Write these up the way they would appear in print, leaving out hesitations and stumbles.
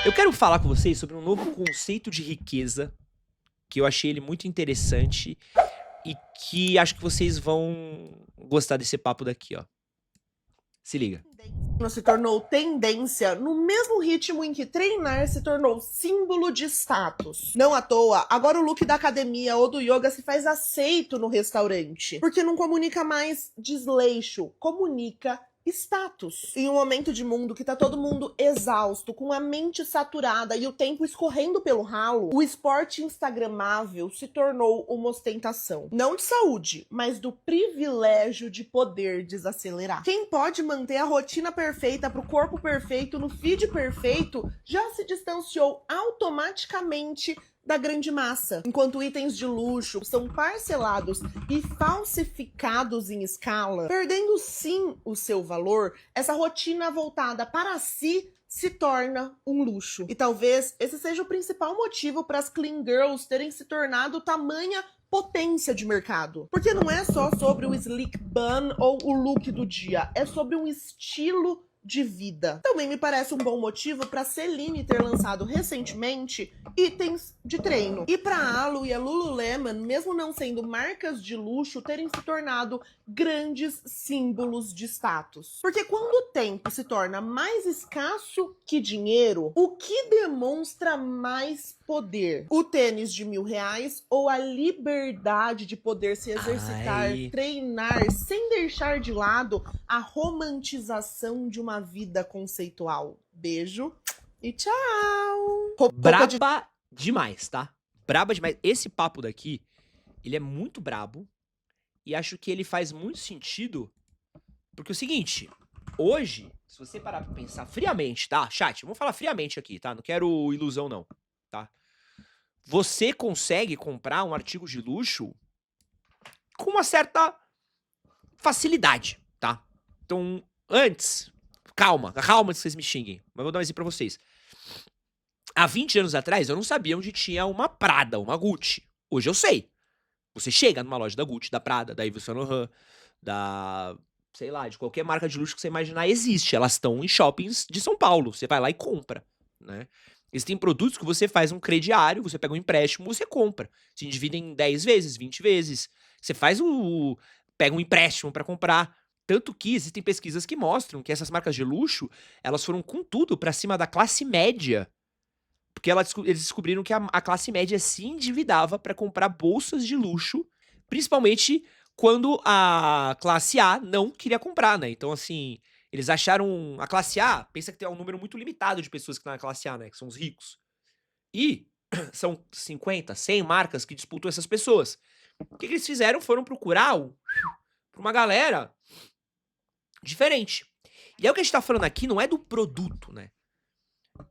Eu quero falar com vocês sobre um novo conceito de riqueza, que eu achei ele muito interessante e que acho que vocês vão gostar desse papo daqui, ó. Se liga. Se tornou tendência no mesmo ritmo em que treinar se tornou símbolo de status. Não à toa, agora o look da academia ou do yoga se faz aceito no restaurante, porque não comunica mais desleixo, comunica status. Em um momento de mundo que tá todo mundo exausto, com a mente saturada e o tempo escorrendo pelo ralo, o esporte instagramável se tornou uma ostentação. Não de saúde, mas do privilégio de poder desacelerar. Quem pode manter a rotina perfeita pro corpo perfeito no feed perfeito já se distanciou automaticamente da grande massa. Enquanto itens de luxo são parcelados e falsificados em escala, perdendo sim o seu valor, essa rotina voltada para si se torna um luxo. E talvez esse seja o principal motivo para as clean girls terem se tornado tamanha potência de mercado. Porque não é só sobre o slick bun ou o look do dia, é sobre um estilo de vida. Também me parece um bom motivo para Celine ter lançado recentemente itens de treino. E para a Alo e a Lululemon, mesmo não sendo marcas de luxo, terem se tornado grandes símbolos de status. Porque quando o tempo se torna mais escasso que dinheiro, o que demonstra mais poder? O tênis de R$ 1.000 ou a liberdade de poder se exercitar, treinar, sem deixar de lado a romantização de uma vida conceitual? Beijo e tchau! Braba demais, tá? Braba demais. Esse papo daqui, ele é muito brabo e acho que ele faz muito sentido porque é o seguinte, hoje, se você parar pra pensar friamente, tá? Chat, vamos falar friamente aqui, tá? Não quero ilusão não, tá? Você consegue comprar um artigo de luxo com uma certa facilidade, tá? Então, antes, calma que vocês me xinguem, mas vou dar um exemplo pra vocês. Há 20 anos atrás, eu não sabia onde tinha uma Prada, uma Gucci. Hoje eu sei. Você chega numa loja da Gucci, da Prada, da Yves Saint Laurent, da... sei lá, de qualquer marca de luxo que você imaginar, existe. Elas estão em shoppings de São Paulo. Você vai lá e compra, né? Existem produtos que você faz um crediário, você pega um empréstimo, você compra. Se divide em 10 vezes, 20 vezes. Você faz o... pega um empréstimo pra comprar. Tanto que existem pesquisas que mostram que essas marcas de luxo, elas foram com tudo pra cima da classe média. Porque eles descobriram que a classe média se endividava pra comprar bolsas de luxo, principalmente quando a classe A não queria comprar, né? Então, assim, eles acharam... A classe A, pensa que tem um número muito limitado de pessoas que estão na classe A, né? Que são os ricos. E são 50, 100 marcas que disputam essas pessoas. O que eles fizeram? Foram procurar pra uma galera diferente. E aí o que a gente tá falando aqui não é do produto, né?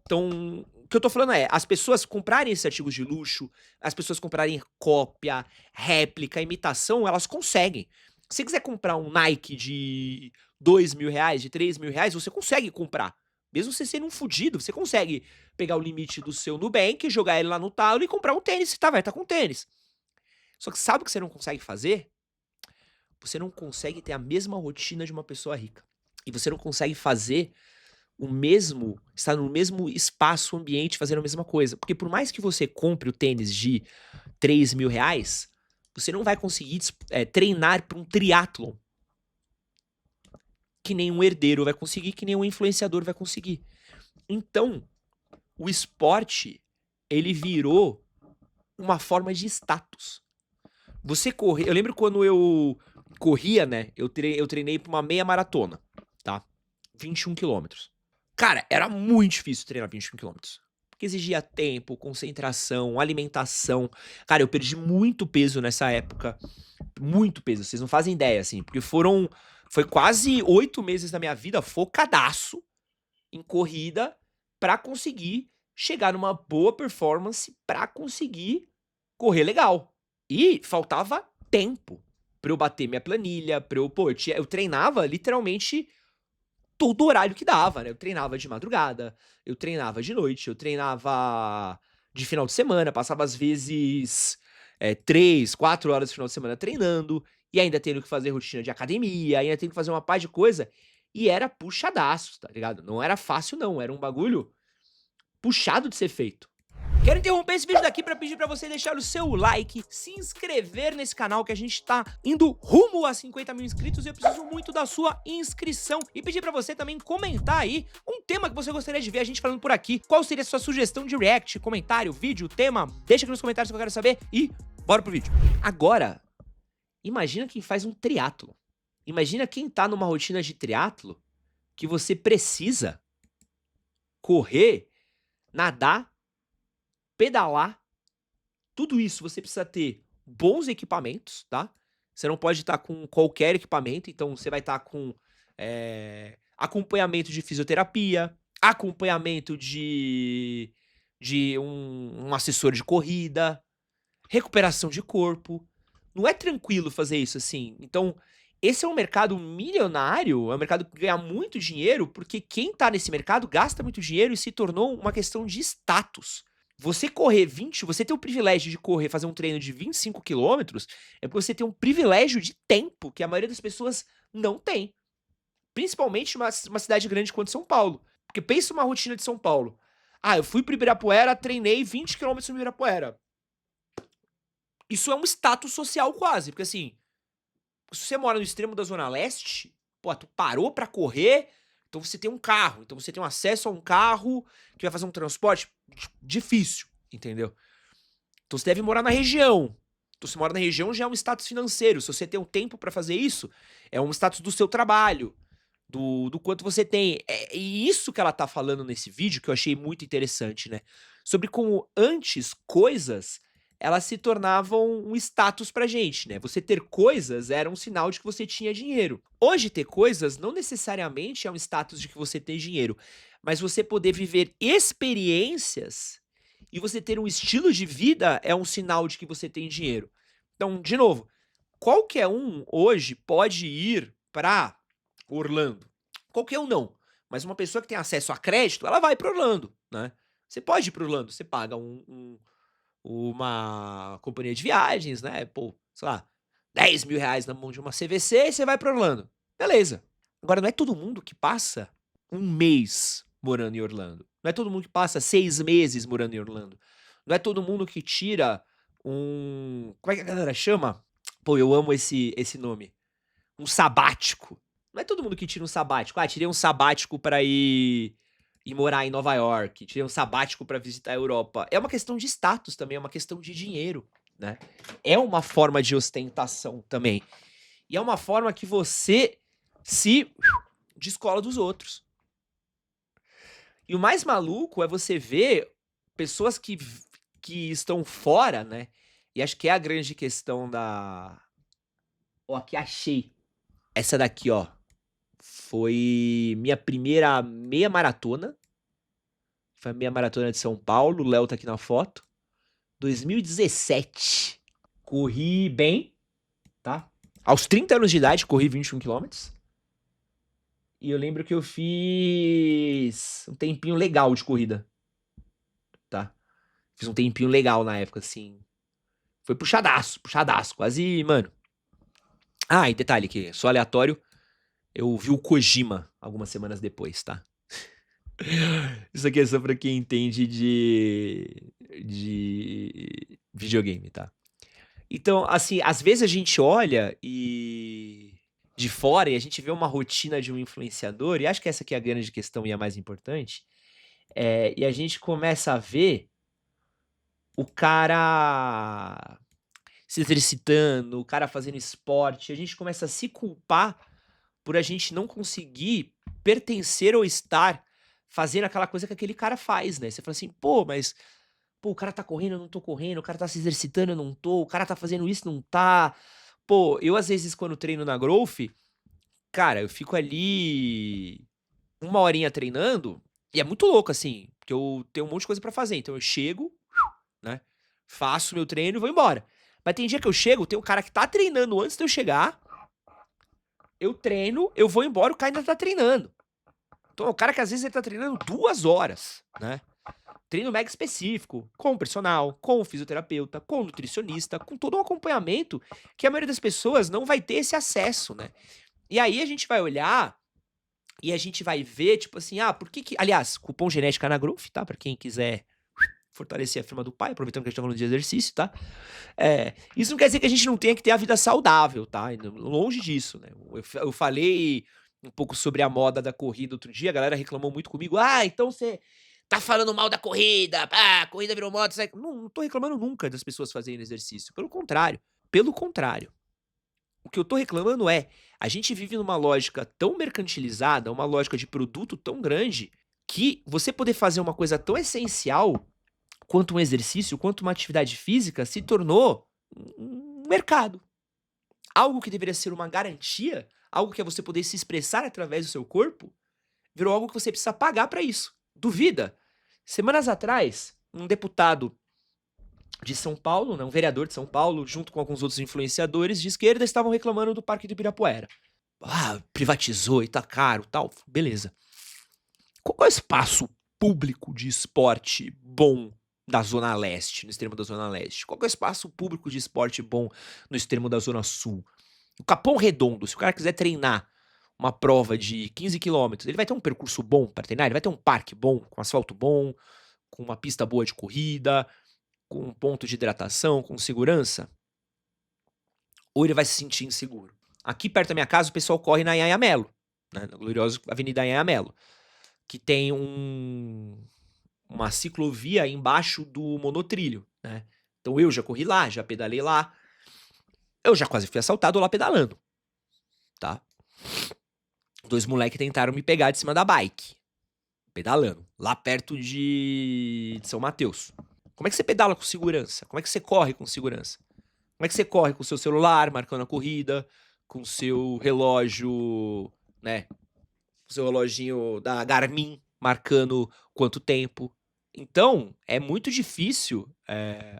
Então, o que eu tô falando é, as pessoas comprarem esses artigos de luxo, as pessoas comprarem cópia, réplica, imitação, elas conseguem. Se você quiser comprar um Nike de R$ 2.000, de R$ 3.000, você consegue comprar. Mesmo você sendo um fudido, você consegue pegar o limite do seu Nubank, jogar ele lá no talo e comprar um tênis, tá, vai estar com tênis. Só que sabe o que você não consegue fazer? Você não consegue ter a mesma rotina de uma pessoa rica. E você não consegue fazer estar no mesmo espaço, ambiente, fazendo a mesma coisa. Porque por mais que você compre o tênis de R$ 3.000, você não vai conseguir treinar para um triatlon que nenhum herdeiro vai conseguir, que nenhum influenciador vai conseguir. Então, o esporte, ele virou uma forma de status. Você correr... Eu lembro quando eu corria, né? Eu treinei pra uma meia maratona, tá? 21 quilômetros. Cara, era muito difícil treinar 21 quilômetros. Porque exigia tempo, concentração, alimentação. Cara, eu perdi muito peso nessa época. Muito peso, vocês não fazem ideia, assim. Porque foi quase 8 meses da minha vida focadaço em corrida pra conseguir chegar numa boa performance, pra conseguir correr legal. E faltava tempo pra eu bater minha planilha, pra eu... Pô, eu treinava literalmente todo horário que dava, né? Eu treinava de madrugada, eu treinava de noite, eu treinava de final de semana, passava às vezes 3, 4 horas no final de semana treinando, e ainda tendo que fazer rotina de academia, ainda tendo que fazer uma par de coisa, e era puxadaço, tá ligado? Não era fácil não, era um bagulho puxado de ser feito. Quero interromper esse vídeo daqui pra pedir pra você deixar o seu like, se inscrever nesse canal que a gente tá indo rumo a 50 mil inscritos e eu preciso muito da sua inscrição. E pedir pra você também comentar aí um tema que você gostaria de ver a gente falando por aqui. Qual seria a sua sugestão de react, comentário, vídeo, tema? Deixa aqui nos comentários que eu quero saber e bora pro vídeo. Agora, imagina quem faz um triatlo. Imagina quem tá numa rotina de triatlo que você precisa correr, nadar, pedalar, tudo isso você precisa ter bons equipamentos, tá? Você não pode estar com qualquer equipamento, então você vai estar com acompanhamento de fisioterapia, acompanhamento de um assessor de corrida, recuperação de corpo. Não é tranquilo fazer isso assim. Então, esse é um mercado milionário, é um mercado que ganha muito dinheiro, porque quem tá nesse mercado gasta muito dinheiro e se tornou uma questão de status. Você correr 20, você ter o privilégio de correr, fazer um treino de 25 quilômetros, é porque você tem um privilégio de tempo que a maioria das pessoas não tem. Principalmente uma cidade grande quanto São Paulo. Porque pensa uma rotina de São Paulo. Ah, eu fui pro Ibirapuera, treinei 20 quilômetros no Ibirapuera. Isso é um status social quase, porque assim, se você mora no extremo da Zona Leste, pô, tu parou pra correr, então você tem um carro, então você tem um acesso a um carro que vai fazer um transporte difícil, entendeu? Então você deve morar na região. Então se mora na região já é um status financeiro. Se você tem um tempo pra fazer isso, é um status do seu trabalho, do quanto você tem. E isso que ela tá falando nesse vídeo, que eu achei muito interessante, né? Sobre como antes coisas elas se tornavam um status pra gente, né? Você ter coisas era um sinal de que você tinha dinheiro. Hoje, ter coisas não necessariamente é um status de que você tem dinheiro, mas você poder viver experiências e você ter um estilo de vida é um sinal de que você tem dinheiro. Então, de novo, qualquer um hoje pode ir pra Orlando. Qualquer um não, mas uma pessoa que tem acesso a crédito, ela vai pra Orlando, né? Você pode ir pra Orlando, você paga uma companhia de viagens, né? Pô, sei lá, 10 mil reais na mão de uma CVC e você vai pra Orlando. Beleza. Agora, não é todo mundo que passa um mês morando em Orlando. Não é todo mundo que passa 6 meses morando em Orlando. Não é todo mundo que tira um... Como é que a galera chama? Pô, eu amo esse nome. Um sabático. Não é todo mundo que tira um sabático. Ah, tirei um sabático pra ir morar em Nova York, tirei um sabático pra visitar a Europa. É uma questão de status também, é uma questão de dinheiro, né? É uma forma de ostentação também. E é uma forma que você se descola dos outros. E o mais maluco é você ver pessoas que estão fora, né? E acho que é a grande questão da... Ó, aqui achei. Essa daqui, ó. Foi minha primeira meia maratona. Foi a meia maratona de São Paulo. O Léo tá aqui na foto. 2017. Corri bem, tá? Aos 30 anos de idade, corri 21 quilômetros. E eu lembro que eu fiz um tempinho legal de corrida, tá? Fiz um tempinho legal na época, assim. Foi puxadaço, quase, mano. Ah, e detalhe aqui, só aleatório. Eu vi o Kojima algumas semanas depois, tá? Isso aqui é só pra quem entende de videogame, tá? Então, assim, às vezes a gente olha de fora e a gente vê uma rotina de um influenciador, e acho que essa aqui é a grande questão e a mais importante, e a gente começa a ver o cara se exercitando, o cara fazendo esporte, a gente começa a se culpar por a gente não conseguir pertencer ou estar fazendo aquela coisa que aquele cara faz, né? Você fala assim, pô, mas pô, o cara tá correndo, eu não tô correndo, o cara tá se exercitando, eu não tô, o cara tá fazendo isso, não tá. Pô, eu às vezes quando treino na Growth, cara, eu fico ali 1 horinha treinando e é muito louco assim, porque eu tenho um monte de coisa pra fazer, então eu chego, né? Faço meu treino e vou embora. Mas tem dia que eu chego, tem um cara que tá treinando antes de eu chegar, eu treino, eu vou embora, o cara ainda tá treinando. Então é um cara que às vezes ele tá treinando 2 horas, né? Treino mega específico, com o personal, com o fisioterapeuta, com o nutricionista, com todo um acompanhamento que a maioria das pessoas não vai ter esse acesso, né? E aí a gente vai olhar E a gente vai ver, tipo assim, por que que... Aliás, cupom Genética na Growth, tá? Pra quem quiser fortalecer a firma do pai, aproveitando que a gente tá falando de exercício, tá? Isso não quer dizer que a gente não tenha que ter a vida saudável, tá? Longe disso, né? Eu falei um pouco sobre a moda da corrida outro dia, a galera reclamou muito comigo. Então você tá falando mal da corrida, a corrida virou moda. Não tô reclamando nunca das pessoas fazerem exercício. Pelo contrário. Pelo contrário. O que eu tô reclamando é, a gente vive numa lógica tão mercantilizada, uma lógica de produto tão grande, que você poder fazer uma coisa tão essencial quanto um exercício, quanto uma atividade física, se tornou um mercado. Algo que deveria ser uma garantia, algo que é você poder se expressar através do seu corpo, virou algo que você precisa pagar pra isso. Duvida? Semanas atrás, um deputado de São Paulo, né, um vereador de São Paulo, junto com alguns outros influenciadores de esquerda, estavam reclamando do Parque do Ibirapuera. Privatizou e tá caro, tal, beleza. Qual é o espaço público de esporte bom da Zona Leste, no extremo da Zona Leste? Qual é o espaço público de esporte bom no extremo da Zona Sul? O Capão Redondo, se o cara quiser treinar uma prova de 15 quilômetros, ele vai ter um percurso bom para treinar? Ele vai ter um parque bom, com asfalto bom, com uma pista boa de corrida, com um ponto de hidratação, com segurança? Ou ele vai se sentir inseguro? Aqui perto da minha casa o pessoal corre na Anhanha Melo, né, na gloriosa Avenida Anhanha Melo, que tem uma ciclovia embaixo do monotrilho, né? Então eu já corri lá, já pedalei lá. Eu já quase fui assaltado lá pedalando, tá? 2 moleques tentaram me pegar de cima da bike, pedalando, lá perto de São Mateus. Como é que você pedala com segurança? Como é que você corre com segurança? Como é que você corre com o seu celular, marcando a corrida, com o seu relógio, né? Com o seu reloginho da Garmin, marcando quanto tempo. Então, é muito difícil.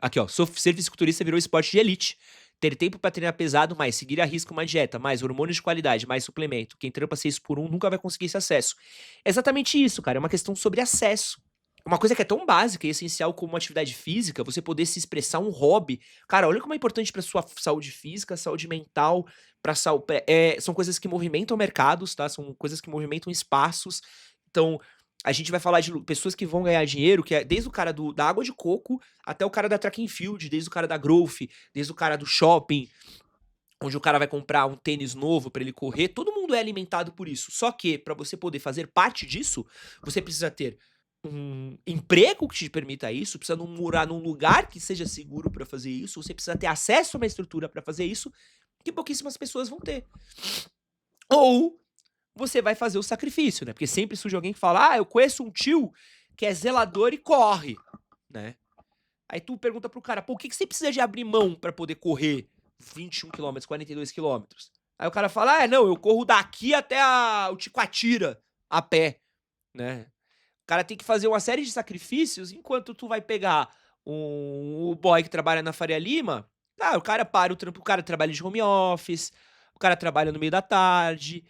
Aqui, ó, ser fisiculturista virou esporte de elite. Ter tempo pra treinar pesado, mais seguir a risco uma dieta, mais hormônios de qualidade, mais suplemento. Quem trampa 6x1 nunca vai conseguir esse acesso. É exatamente isso, cara. É uma questão sobre acesso. Uma coisa que é tão básica e essencial como uma atividade física, você poder se expressar, um hobby. Cara, olha como é importante pra sua saúde física, saúde mental, são coisas que movimentam mercados, tá? São coisas que movimentam espaços. Então, a gente vai falar de pessoas que vão ganhar dinheiro, que é desde o cara da água de coco até o cara da track and field, desde o cara da growth, desde o cara do shopping, onde o cara vai comprar um tênis novo pra ele correr. Todo mundo é alimentado por isso. Só que, pra você poder fazer parte disso, você precisa ter um emprego que te permita isso, precisa morar num lugar que seja seguro pra fazer isso, você precisa ter acesso a uma estrutura pra fazer isso, que pouquíssimas pessoas vão ter. Ou você vai fazer o sacrifício, né? Porque sempre surge alguém que fala, eu conheço um tio que é zelador e corre, né? Aí tu pergunta pro cara, o que você precisa de abrir mão pra poder correr 21 quilômetros, 42 quilômetros? Aí o cara fala, não, eu corro daqui até o Ticoatira a pé, né? O cara tem que fazer uma série de sacrifícios, enquanto tu vai pegar o boy que trabalha na Faria Lima, o cara para o trampo, o cara trabalha de home office, o cara trabalha no meio da tarde.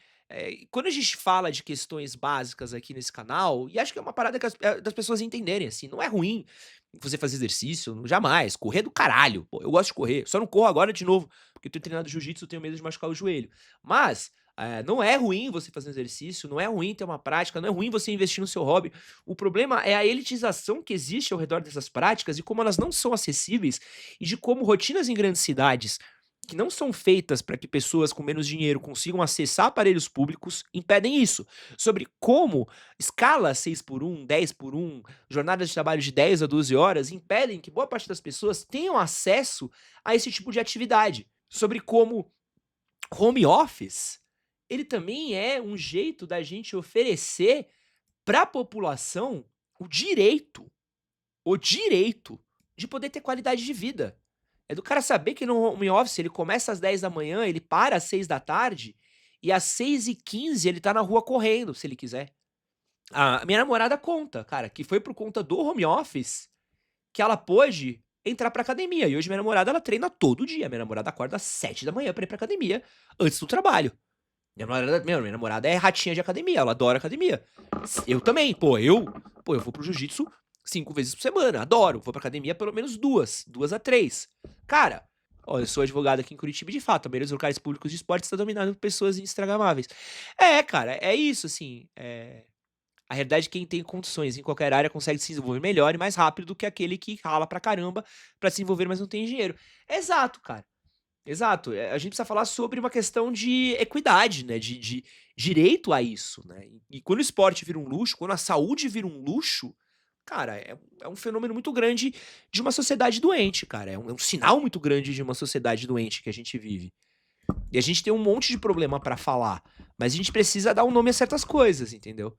Quando a gente fala de questões básicas aqui nesse canal, e acho que é uma parada das pessoas entenderem, assim, não é ruim você fazer exercício, jamais, correr é do caralho, pô, eu gosto de correr, só não corro agora de novo, porque eu tenho treinado jiu-jitsu, eu tenho medo de machucar o joelho, mas não é ruim você fazer exercício, não é ruim ter uma prática, não é ruim você investir no seu hobby. O problema é a elitização que existe ao redor dessas práticas e como elas não são acessíveis e de como rotinas em grandes cidades que não são feitas para que pessoas com menos dinheiro consigam acessar aparelhos públicos impedem isso. Sobre como escala 6x1, 10x1, jornadas de trabalho de 10 a 12 horas impedem que boa parte das pessoas tenham acesso a esse tipo de atividade. Sobre como home office, ele também é um jeito da gente oferecer para a população o direito de poder ter qualidade de vida. É do cara saber que no home office ele começa às 10 da manhã, ele para às 6 da tarde, e às 6h15 ele tá na rua correndo, se ele quiser. A minha namorada conta, cara, que foi por conta do home office que ela pôde entrar pra academia. E hoje minha namorada, ela treina todo dia. Minha namorada acorda às 7 da manhã pra ir pra academia, antes do trabalho. Minha namorada é ratinha de academia, ela adora academia. Eu também, eu vou pro jiu-jitsu 5 vezes por semana, adoro. Vou pra academia pelo menos 2 a 3. Cara, Ó, eu sou advogado aqui em Curitiba e, de fato, a maioria dos locais públicos de esporte está dominado por pessoas instagramáveis. É, cara, é isso, assim. A realidade é que quem tem condições em qualquer área consegue se desenvolver melhor e mais rápido do que aquele que rala pra caramba pra se desenvolver, mas não tem dinheiro. Exato, cara. Exato. A gente precisa falar sobre uma questão de equidade, né? De direito a isso, né? E quando o esporte vira um luxo, quando a saúde vira um luxo, cara, é um fenômeno muito grande de uma sociedade doente, cara. É um sinal muito grande de uma sociedade doente que a gente vive. E a gente tem um monte de problema pra falar, mas a gente precisa dar um nome a certas coisas, entendeu?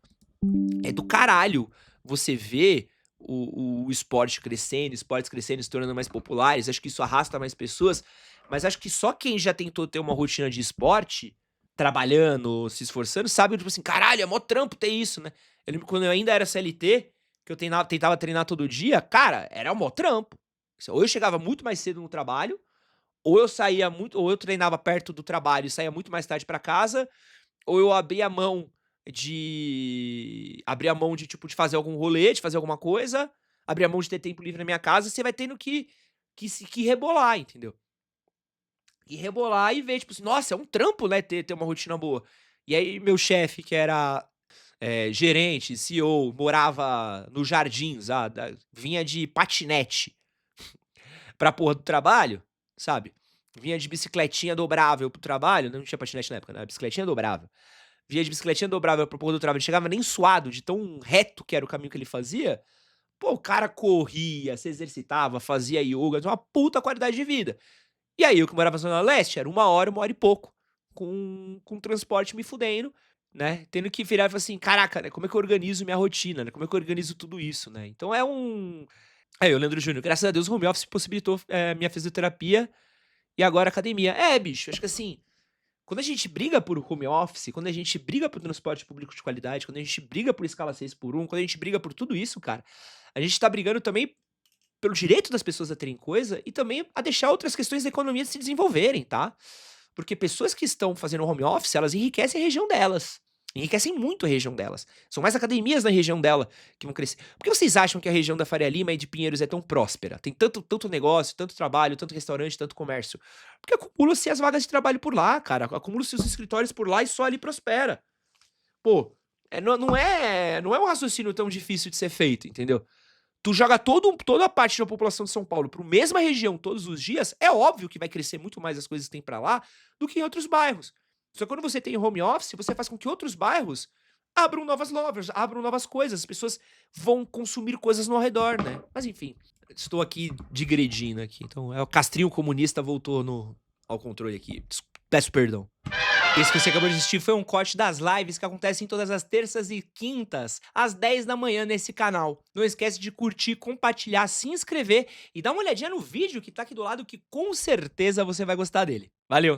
É do caralho você ver o esporte crescendo, esportes crescendo, se tornando mais populares. Acho que isso arrasta mais pessoas, mas acho que só quem já tentou ter uma rotina de esporte, trabalhando, se esforçando, sabe, tipo assim, caralho, é mó trampo ter isso, né? Eu lembro quando eu ainda era CLT, que eu tentava treinar todo dia, cara, era um mó trampo. Ou eu chegava muito mais cedo no trabalho, ou eu saía muito, ou eu treinava perto do trabalho e saía muito mais tarde pra casa, ou eu abria mão de, tipo, de fazer algum rolê, de fazer alguma coisa, abria mão de ter tempo livre na minha casa, você vai tendo que rebolar, entendeu? E rebolar e ver, tipo assim, nossa, é um trampo, né, ter uma rotina boa. E aí meu chefe, que era gerente, CEO, morava nos Jardins, vinha de patinete pra porra do trabalho, sabe? Vinha de bicicletinha dobrável pro trabalho, não tinha patinete na época, né? Bicicletinha dobrável. Vinha de bicicletinha dobrável pra porra do trabalho, não chegava nem suado de tão reto que era o caminho que ele fazia. Pô, o cara corria, se exercitava, fazia yoga, tinha uma puta qualidade de vida. E aí, eu que morava na Zona Leste, era 1 hora e pouco, com transporte me fudendo, né? Tendo que virar e falar assim, caraca, né? Como é que eu organizo minha rotina, né? Como é que eu organizo tudo isso, né? Então é um. Aí, o Leandro Júnior, graças a Deus, o home office possibilitou minha fisioterapia e agora academia. Bicho, acho que assim, quando a gente briga por home office, quando a gente briga por transporte público de qualidade, quando a gente briga por escala 6x1, quando a gente briga por tudo isso, cara, a gente tá brigando também pelo direito das pessoas a terem coisa e também a deixar outras questões da economia se desenvolverem, tá? Porque pessoas que estão fazendo home office, elas enriquecem a região delas. Enriquecem muito a região delas. São mais academias na região dela que vão crescer. Por que vocês acham que a região da Faria Lima e de Pinheiros é tão próspera? Tem tanto negócio, tanto trabalho, tanto restaurante, tanto comércio. Porque acumula-se as vagas de trabalho por lá, cara. Acumula-se os escritórios por lá e só ali prospera. Pô, não é um raciocínio tão difícil de ser feito, entendeu? Tu joga toda a parte da população de São Paulo para a mesma região todos os dias, é óbvio que vai crescer muito mais as coisas que tem para lá do que em outros bairros. Só que quando você tem home office, você faz com que outros bairros abram novas lojas, abram novas coisas, as pessoas vão consumir coisas no ao redor, né? Mas enfim, estou aqui digredindo aqui. Então, o castrinho comunista voltou ao controle aqui. Peço perdão. Esse que você acabou de assistir foi um corte das lives que acontecem todas as terças e quintas, às 10 da manhã nesse canal. Não esquece de curtir, compartilhar, se inscrever e dar uma olhadinha no vídeo que tá aqui do lado que com certeza você vai gostar dele. Valeu!